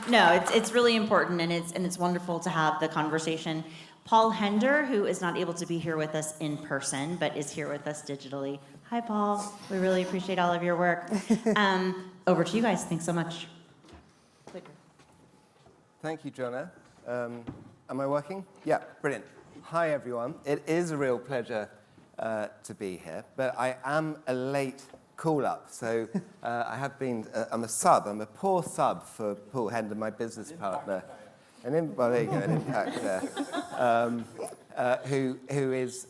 No, it's really important, and it's wonderful to have the conversation. Paul Hender, who is not able to be here with us in person, but is here with us digitally. Hi, Paul. We really appreciate all of your work. Over to you guys. Thanks so much. Thank you, Jonah. Am I working? Yeah, brilliant. Hi, everyone. It is a real pleasure to be here, but I am a late call-up. So I have been, I'm a sub. I'm a poor sub for Paul Hender, my business partner. Well, there you go, an impact there. Who is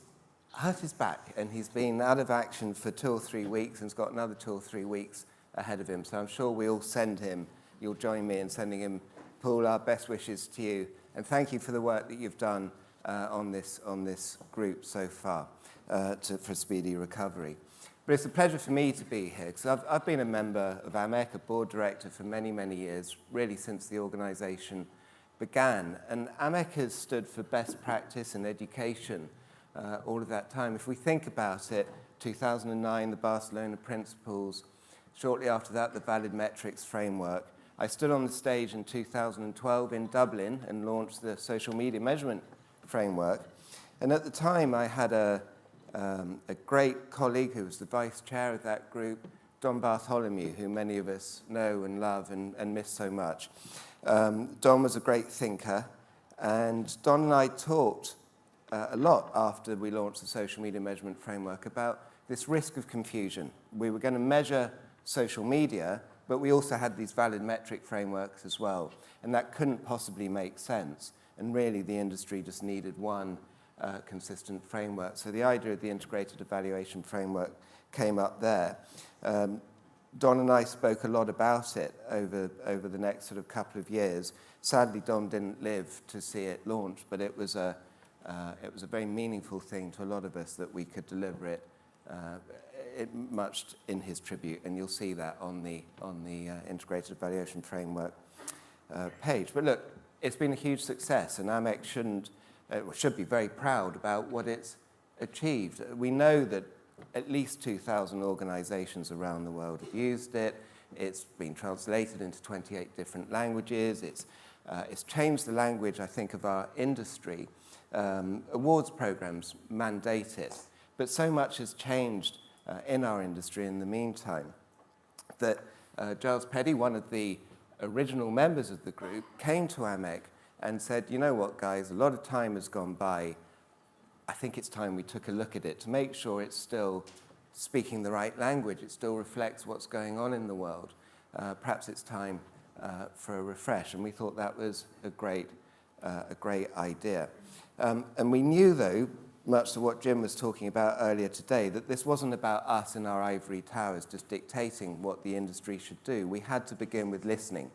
hurt his back, and he's been out of action for 2 or 3 weeks, and has got another 2 or 3 weeks ahead of him. So I'm sure we'll send him, you'll join me in sending him, Paul, our best wishes to you. And thank you for the work that you've done on this group so far for speedy recovery. But it's a pleasure for me to be here, because I've been a member of AMEC, a board director, for many, many years, really since the organisation began. And AMEC has stood for best practice and education all of that time. If we think about it, 2009, the Barcelona Principles, shortly after that, the Valid Metrics Framework. I stood on the stage in 2012 in Dublin and launched the Social Media Measurement Framework. And at the time, I had a great colleague who was the vice chair of that group, Don Bartholomew, who many of us know and love and miss so much. Don was a great thinker, and Don and I talked a lot after we launched the Social Media Measurement Framework about this risk of confusion. We were going to measure social media, but we also had these valid metric frameworks as well, and that couldn't possibly make sense. And really, the industry just needed one consistent framework. So the idea of the integrated evaluation framework came up there. Don and I spoke a lot about it over the next sort of couple of years. Sadly, Don didn't live to see it launched, but it was a very meaningful thing to a lot of us that we could deliver it much in his tribute, and you'll see that on the integrated evaluation framework page. But look, it's been a huge success, and AMEC should be very proud about what it's achieved. We know that at least 2,000 organizations around the world have used it. It's been translated into 28 different languages. It's changed the language, I think, of our industry. Awards programs mandate it, but so much has changed in our industry in the meantime that Giles Peddy, one of the original members of the group, came to AMEC and said, you know what, guys, a lot of time has gone by. I think it's time we took a look at it to make sure it's still speaking the right language, it still reflects what's going on in the world. Perhaps it's time for a refresh, and we thought that was a great idea. And we knew, though, much to what Jim was talking about earlier today, that this wasn't about us in our ivory towers just dictating what the industry should do. We had to begin with listening,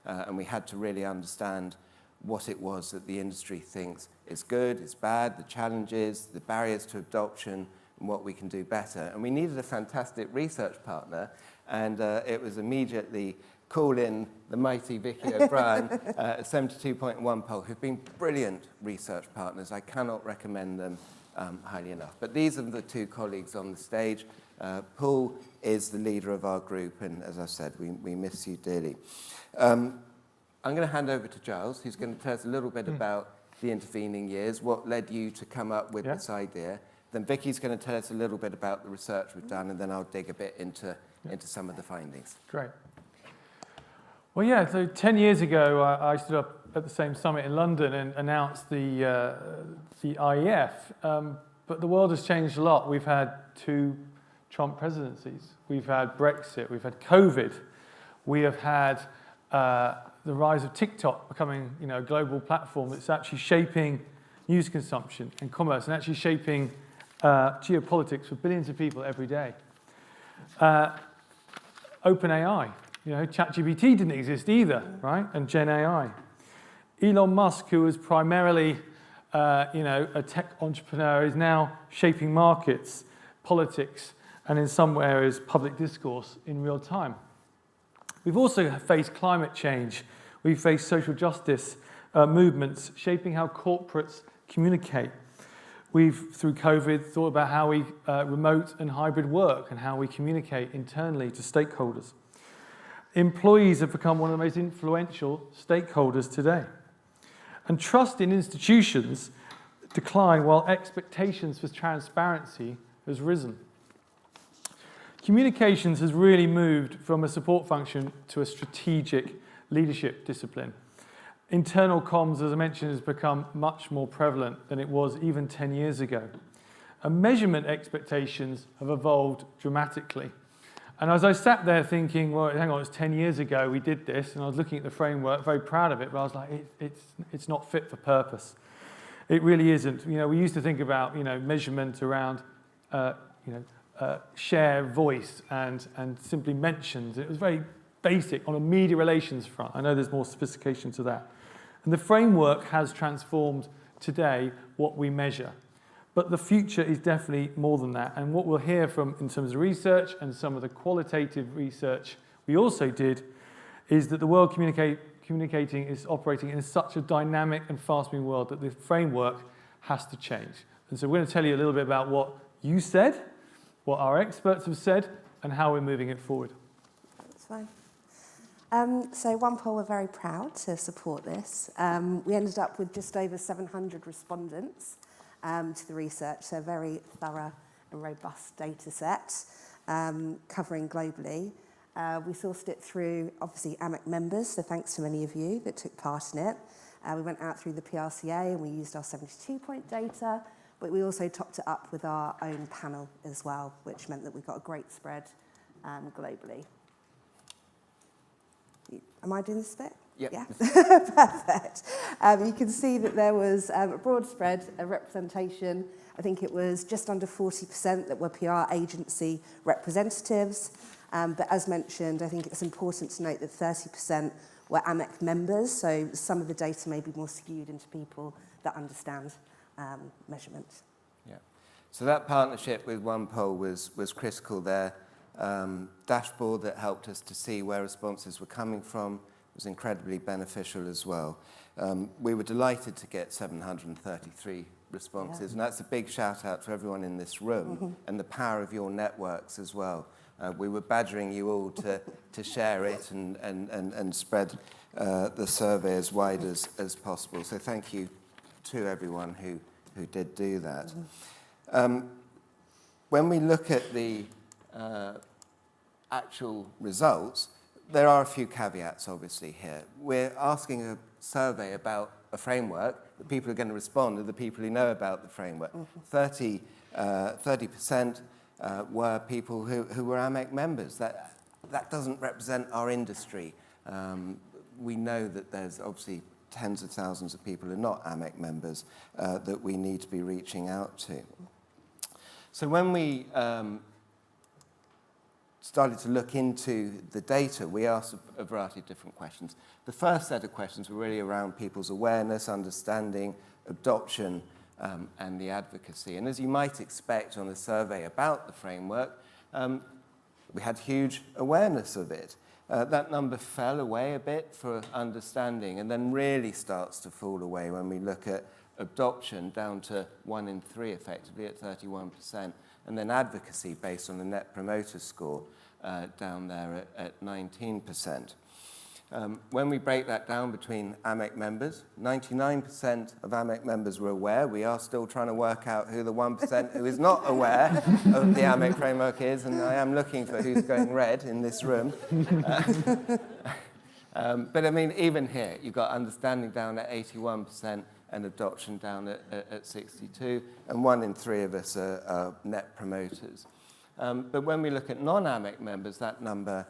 and we had to really understand what it was that the industry thinks is good, is bad, the challenges, the barriers to adoption, and what we can do better. And we needed a fantastic research partner, and it was immediately call in the mighty Vicky O'Brien at 72.1 poll, who've been brilliant research partners. I cannot recommend them highly enough. But these are the two colleagues on the stage. Paul is the leader of our group, and as I said, we miss you dearly. I'm going to hand over to Giles, who's going to tell us a little bit about the intervening years, what led you to come up with this idea. Then Vicky's going to tell us a little bit about the research we've done, and then I'll dig a bit into some of the findings. Great. Well, yeah, so 10 years ago, I stood up at the same summit in London and announced the IEF. But the world has changed a lot. We've had 2 Trump presidencies. We've had Brexit. We've had COVID. We have had the rise of TikTok becoming, a global platform that's actually shaping news consumption and commerce and actually shaping geopolitics for billions of people every day. OpenAI. ChatGPT didn't exist either, right? And Gen AI. Elon Musk, who was primarily, a tech entrepreneur, is now shaping markets, politics, and in some areas, public discourse in real time. We've also faced climate change. We've faced social justice movements shaping how corporates communicate. We've, through COVID, thought about how we remote and hybrid work and how we communicate internally to stakeholders. Employees have become one of the most influential stakeholders today. And trust in institutions decline while expectations for transparency has risen. Communications has really moved from a support function to a strategic leadership discipline. Internal comms, as I mentioned, has become much more prevalent than it was even 10 years ago. And measurement expectations have evolved dramatically. And as I sat there thinking, well, hang on, it's 10 years ago we did this, and I was looking at the framework, very proud of it, but I was like, it's not fit for purpose. It really isn't. We used to think about, measurement around, share voice and simply mentions. It was very basic on a media relations front. I know there's more sophistication to that. And the framework has transformed today what we measure. But the future is definitely more than that. And what we'll hear from in terms of research and some of the qualitative research we also did is that the world communicating is operating in such a dynamic and fast-moving world that the framework has to change. And so we're going to tell you a little bit about what you said, what our experts have said, and how we're moving it forward. That's fine. So OnePoll, we're very proud to support this. We ended up with just over 700 respondents to the research, so a very thorough and robust data set covering globally. We sourced it through, obviously, AMEC members, so thanks to many of you that took part in it. We went out through the PRCA and we used our 72-point data, but we also topped it up with our own panel as well, which meant that we got a great spread globally. Am I doing this bit? Yep. Yeah, perfect. You can see that there was a broad spread of representation. I think it was just under 40% that were PR agency representatives. But as mentioned, I think it's important to note that 30% were AMEC members, so some of the data may be more skewed into people that understand measurement. Yeah. So that partnership with OnePoll was critical there. Dashboard that helped us to see where responses were coming from was incredibly beneficial as well. We were delighted to get 733 responses, and that's a big shout out to everyone in this room and the power of your networks as well. We were badgering you all to share it and spread the survey as wide as possible. So thank you to everyone who did do that. When we look at the actual results, there are a few caveats, obviously, here. We're asking a survey about a framework. The people who are going to respond are the people who know about the framework. 30% were people who were AMEC members. That doesn't represent our industry. We know that there's obviously tens of thousands of people who are not AMEC members that we need to be reaching out to. So when we started to look into the data, we asked a variety of different questions. The first set of questions were really around people's awareness, understanding, adoption, and the advocacy. And as you might expect on a survey about the framework, we had huge awareness of it. That number fell away a bit for understanding and then really starts to fall away when we look at adoption down to 1 in 3 effectively at 31%, and then advocacy based on the Net Promoter Score down there at 19%. When we break that down between AMEC members, 99% of AMEC members were aware. We are still trying to work out who the 1% who is not aware of the AMEC framework is, and I am looking for who's going red in this room. But I mean, even here, you've got understanding down at 81% and adoption down at 62%, and 1 in 3 of us are net promoters. But when we look at non-AMEC members, that number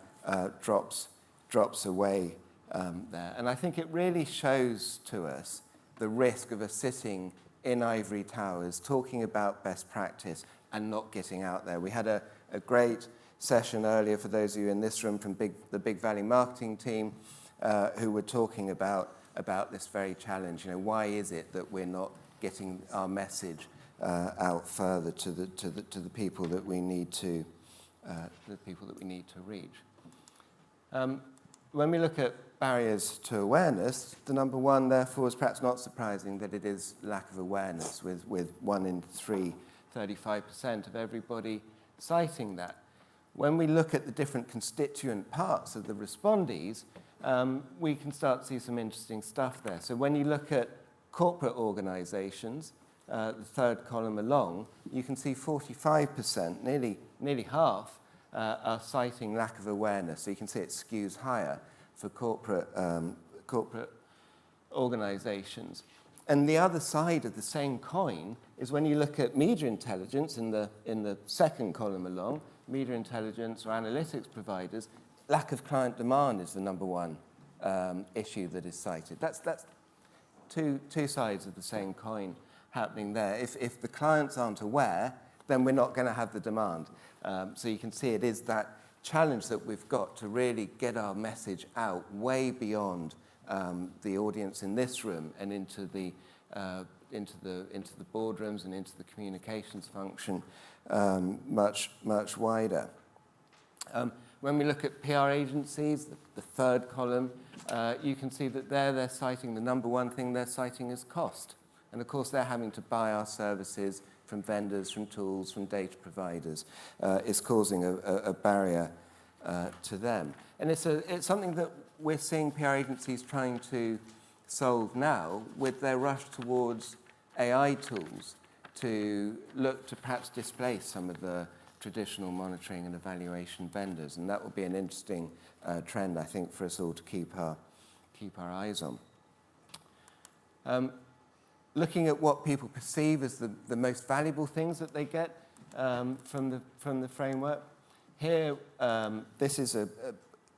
drops away there. And I think it really shows to us the risk of us sitting in ivory towers, talking about best practice and not getting out there. We had a great session earlier for those of you in this room from the Big Valley marketing team who were talking about this very challenge. Why is it that we're not getting our message out further to the people that we need to reach? When we look at barriers to awareness, the number one, therefore, is perhaps not surprising that it is lack of awareness, with 1 in 3, 35% of everybody citing that. when we look at the different constituent parts of the respondees, we can start to see some interesting stuff there. So when you look at corporate organizations, the third column along, you can see 45%, nearly half, are citing lack of awareness. So you can see it skews higher for corporate organizations. And the other side of the same coin is when you look at media intelligence in the second column along, media intelligence or analytics providers, lack of client demand is the number one issue that is cited. That's two sides of the same coin happening there. If the clients aren't aware, then we're not going to have the demand. So you can see it is that challenge that we've got to really get our message out way beyond the audience in this room and into the boardrooms and into the communications function much wider. When we look at PR agencies, the third column, you can see that they're citing the number one thing they're citing is cost. And of course, they're having to buy our services from vendors, from tools, from data providers. Is causing a barrier to them. And it's something that we're seeing PR agencies trying to solve now with their rush towards AI tools to look to perhaps displace some of the traditional monitoring and evaluation vendors. And that will be an interesting trend, I think, for us all to keep our eyes on. Looking at what people perceive as the most valuable things that they get from the framework. Here, this is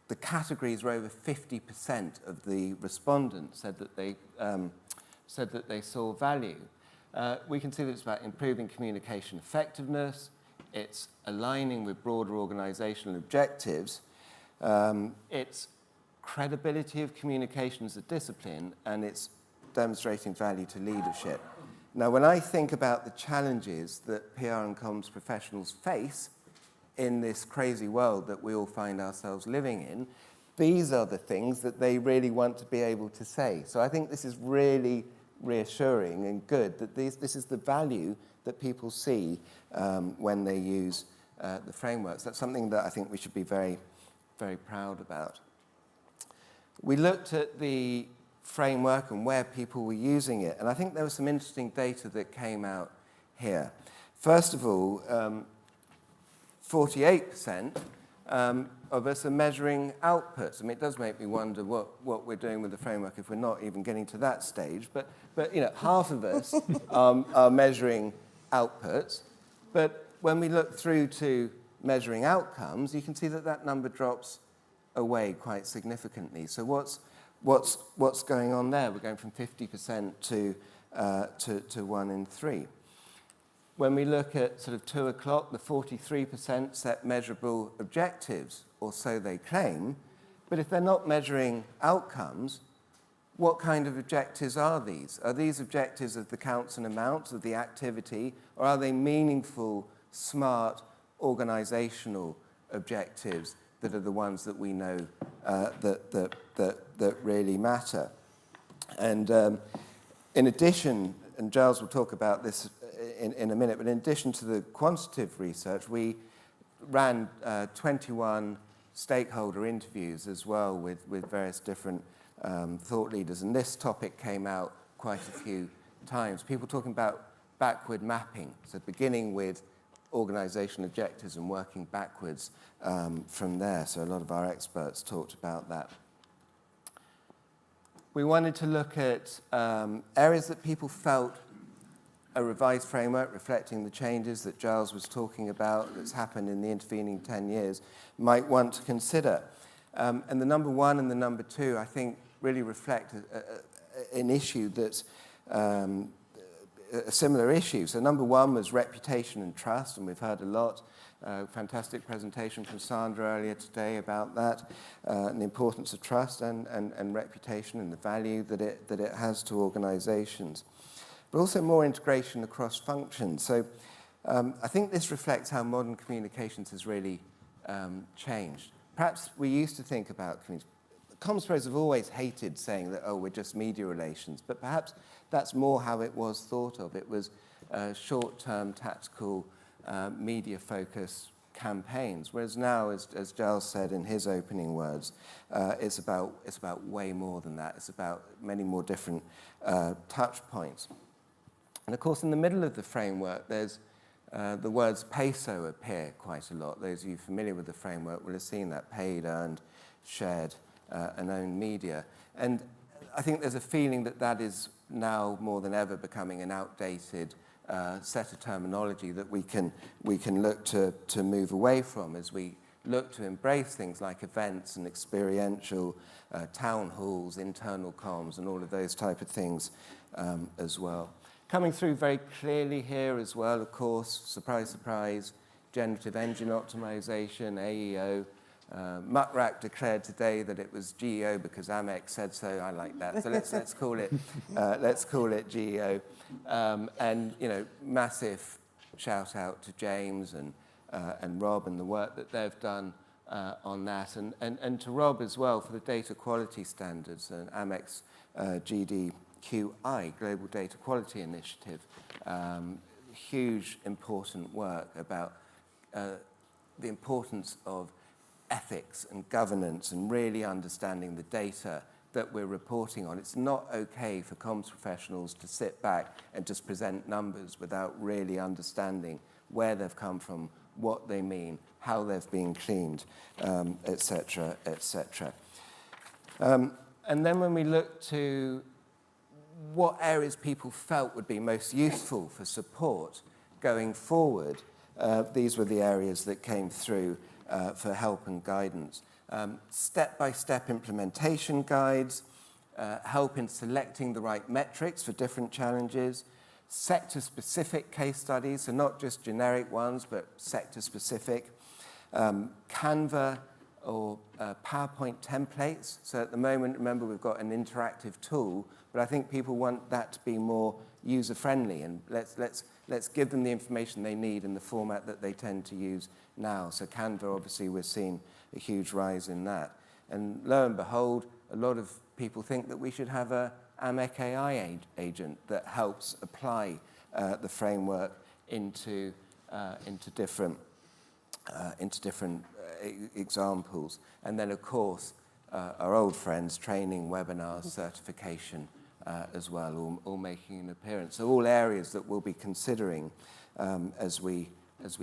the categories where over 50% of the respondents said that they saw value. We can see that it's about improving communication effectiveness, it's aligning with broader organizational objectives, it's credibility of communication as a discipline, and it's demonstrating value to leadership. Now, when I think about the challenges that PR and comms professionals face in this crazy world that we all find ourselves living in, these are the things that they really want to be able to say. So I think this is really reassuring and good that this is the value that people see when they use the frameworks. That's something that I think we should be very, very proud about. We looked at the framework and where people were using it, and I think there was some interesting data that came out here. First of all, 48% of us are measuring outputs. I mean, it does make me wonder what we're doing with the framework if we're not even getting to that stage. But you know, half of us are measuring outputs. But when we look through to measuring outcomes, you can see that number drops away quite significantly. So what's going on there? We're going from 50% to 1 in 3. When we look at sort of 2 o'clock, the 43% set measurable objectives, or so they claim. But if they're not measuring outcomes, what kind of objectives are these? Are these objectives of the counts and amounts of the activity, or are they meaningful, smart, organizational objectives that are the ones that we know that really matter? And in addition, and Giles will talk about this in a minute, but in addition to the quantitative research, we ran 21 stakeholder interviews as well with various different thought leaders, and this topic came out quite a few times. People talking about backward mapping, so beginning with organizational objectives and working backwards from there. So a lot of our experts talked about that. We wanted to look at areas that people felt a revised framework reflecting the changes that Giles was talking about that's happened in the intervening 10 years might want to consider. And the number 1 and the number 2, I think, really reflect an issue that's a similar issue. So number 1 was reputation and trust, and we've heard a lot. Fantastic presentation from Sandra earlier today about that, and the importance of trust and reputation and the value that it has to organizations. But also more integration across functions. So I think this reflects how modern communications has really changed. Perhaps we used to think about communications. Comms pros have always hated saying that, oh, we're just media relations, but perhaps that's more how it was thought of. It was short-term, tactical, media focus campaigns. Whereas now, as Giles said in his opening words, it's about way more than that. It's about many more different touch points. And of course, in the middle of the framework, there's the words PESO appear quite a lot. Those of you familiar with the framework will have seen that: paid, earned, shared, and owned media. And I think there's a feeling that that is now more than ever becoming an outdated set of terminology that we can look to move away from as we look to embrace things like events and experiential town halls, internal comms, and all of those type of things as well. Coming through very clearly here as well, of course, surprise, surprise, generative engine optimization, AEO. Muckrack declared today that it was GEO because AMEC said so. I like that. So let's call it GEO. And massive shout out to James and Rob and the work that they've done on that, and to Rob as well for the data quality standards and AMEC's GDQI, Global Data Quality Initiative. Huge important work about the importance of ethics and governance and really understanding the data that we're reporting on. It's not okay for comms professionals to sit back and just present numbers without really understanding where they've come from, what they mean, how they've been cleaned, et cetera, et cetera. And then when we look to what areas people felt would be most useful for support going forward, these were the areas that came through for help and guidance. Step-by-step implementation guides, help in selecting the right metrics for different challenges, sector-specific case studies, so not just generic ones, but sector-specific, Canva or PowerPoint templates. So at the moment, remember, we've got an interactive tool, but I think people want that to be more user-friendly, and let's give them the information they need in the format that they tend to use now. So Canva, obviously, we're seeing a huge rise in that. And lo and behold, a lot of people think that we should have a AMEC AI agent that helps apply the framework into different examples. And then, of course, our old friends, training, webinars, certification as well, all making an appearance. So all areas that we'll be considering as we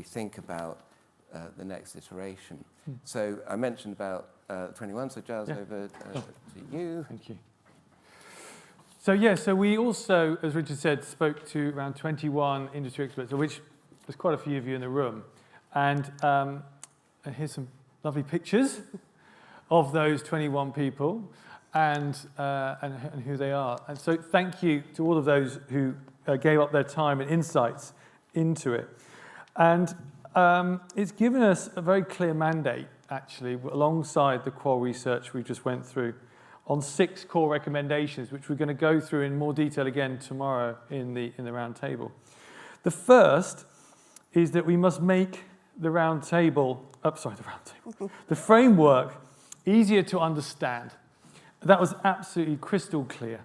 think about the next iteration. So I mentioned about 21, so Giles, over to you. Thank you. So we also, as Richard said, spoke to around 21 industry experts, of which there's quite a few of you in the room. And here's some lovely pictures of those 21 people and who they are. And so thank you to all of those who gave up their time and insights into it. And it's given us a very clear mandate, actually, alongside the qual research we just went through, on 6 core recommendations, which we're going to go through in more detail again tomorrow in the round table. The first is that we must make the framework easier to understand. That was absolutely crystal clear.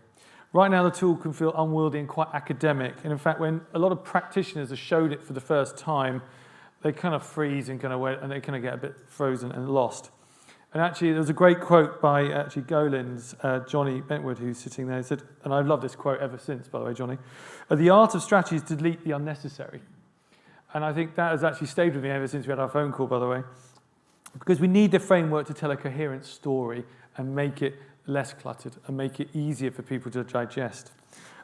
Right now, the tool can feel unwieldy and quite academic. And in fact, when a lot of practitioners are showed it for the first time, they kind of freeze and they kind of get a bit frozen and lost. And actually, there was a great quote by Golin's Johnny Bentwood, who's sitting there. He said, and I've loved this quote ever since, by the way, Johnny, the art of strategy is to delete the unnecessary. And I think that has actually stayed with me ever since we had our phone call, by the way, because we need the framework to tell a coherent story and make it less cluttered and make it easier for people to digest.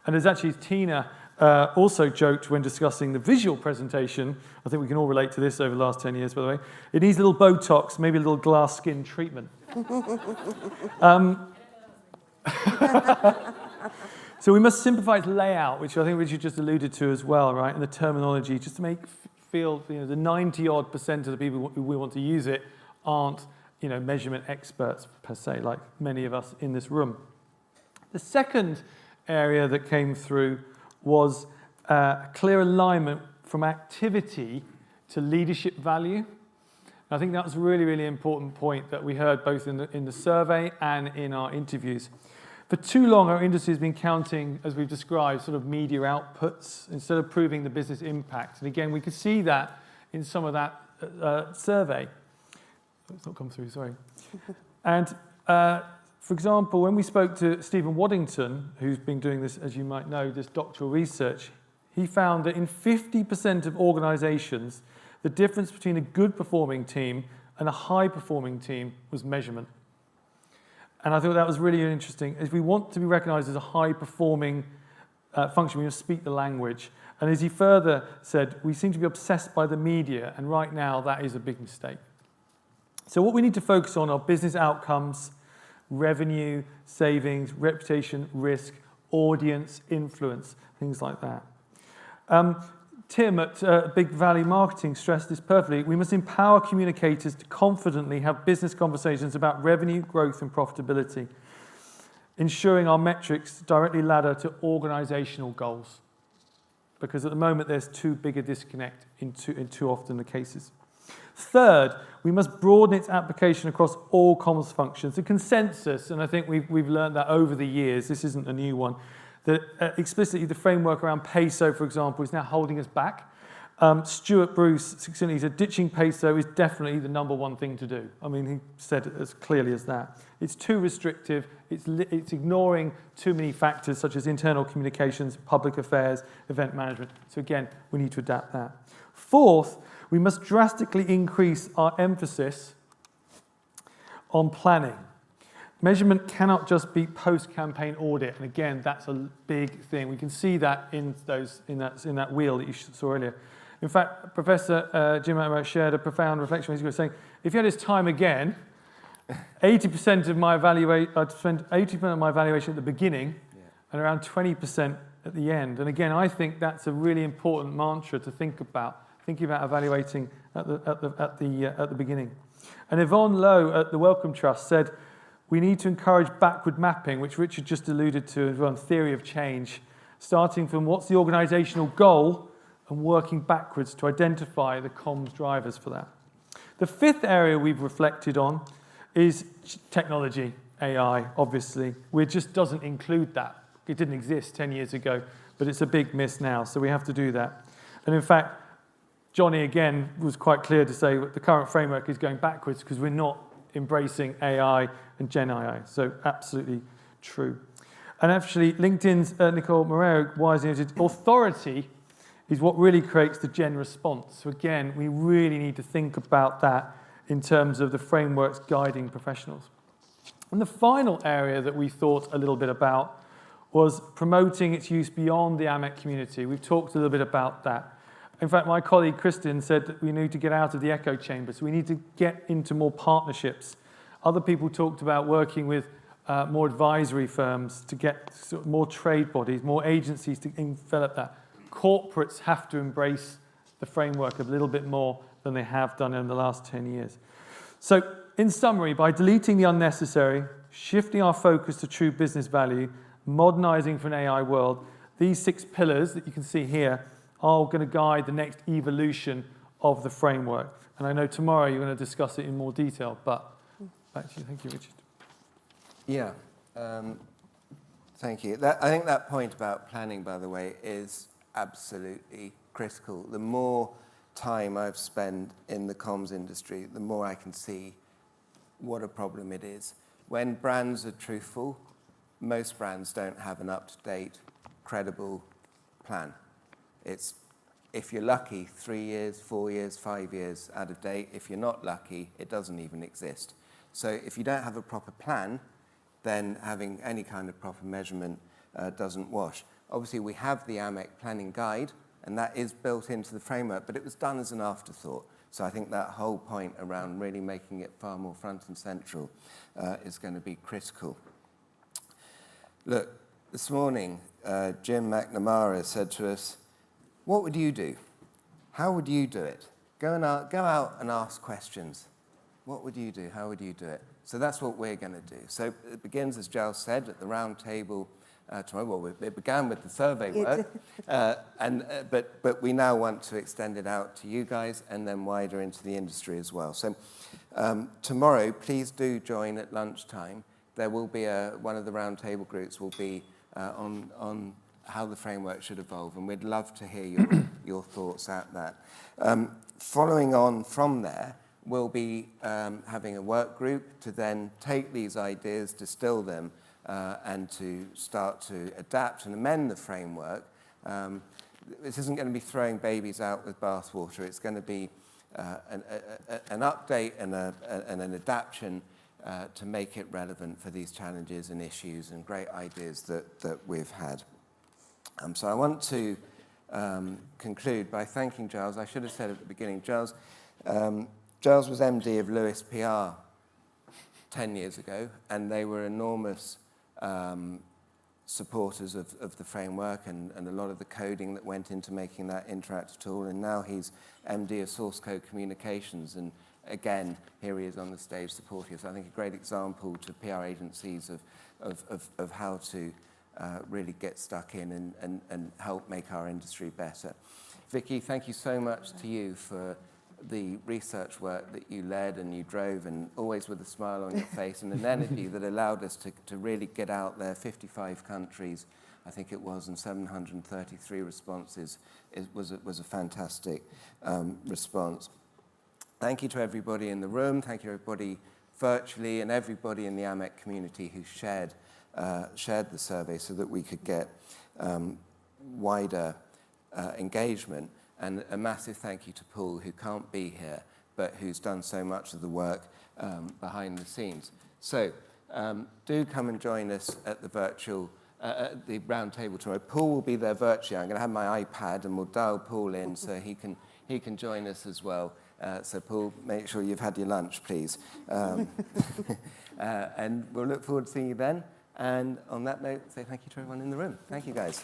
And as actually Tina also joked when discussing the visual presentation, I think we can all relate to this over the last 10 years, by the way, it needs a little Botox, maybe a little glass skin treatment. So we must simplify its layout, which I think Richard just alluded to as well, right? And the terminology, just to make feel the 90-odd% of the people who we want to use it aren't measurement experts per se, like many of us in this room. The second area that came through was clear alignment from activity to leadership value. And I think that was a really, really important point that we heard both in the survey and in our interviews. For too long, our industry has been counting, as we've described, sort of media outputs instead of proving the business impact. And again, we could see that in some of that survey. It's not come through, sorry. And for example, when we spoke to Stephen Waddington, who's been doing this, as you might know, this doctoral research, he found that in 50% of organizations, the difference between a good performing team and a high performing team was measurement. And I thought that was really interesting. If we want to be recognized as a high performing function, we must speak the language. And as he further said, we seem to be obsessed by the media, and right now that is a big mistake. So what we need to focus on are business outcomes, revenue, savings, reputation, risk, audience, influence, things like that. Tim at Big Valley Marketing stressed this perfectly. We must empower communicators to confidently have business conversations about revenue, growth, and profitability, ensuring our metrics directly ladder to organizational goals. Because at the moment, there's too big a disconnect in too often the cases. Third, we must broaden its application across all comms functions. The consensus, and I think we've learned that over the years, this isn't a new one, that explicitly the framework around peso, for example, is now holding us back. Stuart Bruce succinctly said, ditching peso is definitely the number one thing to do. I mean, he said it as clearly as that. It's too restrictive. It's ignoring too many factors such as internal communications, public affairs, event management. So again, we need to adapt that. Fourth, we must drastically increase our emphasis on planning. Measurement cannot just be post-campaign audit, and again, that's a big thing. We can see that in that wheel that you saw earlier. In fact, Professor Jim Attenborough shared a profound reflection when he was saying, if he had his time again, 80% of my I'd spend 80% of my evaluation at the beginning, and around 20% at the end. And again, I think that's a really important mantra to think about. Thinking about evaluating at the beginning. And Yvonne Lowe at the Wellcome Trust said, we need to encourage backward mapping, which Richard just alluded to as well, theory of change, starting from what's the organizational goal and working backwards to identify the comms drivers for that. The fifth area we've reflected on is technology, AI, obviously. It just doesn't include that. It didn't exist 10 years ago, but it's a big miss now, so we have to do that. And in fact, Johnny, again, was quite clear to say that the current framework is going backwards because we're not embracing AI and Gen AI. So absolutely true. And actually, LinkedIn's Nicole Moreau wisely noted, authority is what really creates the Gen response. So again, we really need to think about that in terms of the frameworks guiding professionals. And the final area that we thought a little bit about was promoting its use beyond the AMEC community. We've talked a little bit about that. In fact, my colleague Kristin said that we need to get out of the echo chamber, so we need to get into more partnerships. Other people talked about working with more advisory firms to get sort of more trade bodies, more agencies to envelop that. Corporates have to embrace the framework a little bit more than they have done in the last 10 years. So, in summary, by deleting the unnecessary, shifting our focus to true business value, modernizing for an AI world, these 6 pillars that you can see here are going to guide the next evolution of the framework. And I know tomorrow you're going to discuss it in more detail, but back to you. Thank you, Richard. Yeah, thank you. I think that point about planning, by the way, is absolutely critical. The more time I've spent in the comms industry, the more I can see what a problem it is. When brands are truthful, most brands don't have an up-to-date, credible plan. It's, if you're lucky, 3 years, 4 years, 5 years out of date. If you're not lucky, it doesn't even exist. So if you don't have a proper plan, then having any kind of proper measurement doesn't wash. Obviously, we have the AMEC planning guide, and that is built into the framework, but it was done as an afterthought. So I think that whole point around really making it far more front and central is going to be critical. Look, this morning, Jim McNamara said to us, what would you do? How would you do it? Go out and ask questions. What would you do? How would you do it? So that's what we're going to do. So it begins, as Giles said, at the round table tomorrow. Well, it began with the survey work, but we now want to extend it out to you guys and then wider into the industry as well. So tomorrow, please do join at lunchtime. There will be one of the round table groups will be on how the framework should evolve, and we'd love to hear your thoughts at that. following on from there, we'll be having a work group to then take these ideas, distill them, and to start to adapt and amend the framework. This isn't going to be throwing babies out with bathwater. It's going to be an update and an adaptation to make it relevant for these challenges and issues and great ideas that we've had. So I want to conclude by thanking Giles. I should have said at the beginning, Giles was MD of Lewis PR 10 years ago, and they were enormous supporters of the framework and a lot of the coding that went into making that interactive tool. And now he's MD of Source Code Communications. And again, here he is on the stage supporting us. I think a great example to PR agencies of how to really get stuck in and help make our industry better. Vicky, thank you so much to you for the research work that you led and you drove, and always with a smile on your face and an energy that allowed us to really get out there. 55 countries, I think it was, and 733 responses. It was a fantastic response. Thank you to everybody in the room. Thank you everybody virtually and everybody in the AMEC community who shared the survey so that we could get wider engagement. And a massive thank you to Paul, who can't be here, but who's done so much of the work behind the scenes. So do come and join us at the virtual, at the roundtable tomorrow. Paul will be there virtually. I'm going to have my iPad and we'll dial Paul in so he can join us as well. So Paul, make sure you've had your lunch, please. And we'll look forward to seeing you then. And on that note, say thank you to everyone in the room. Thank you, guys.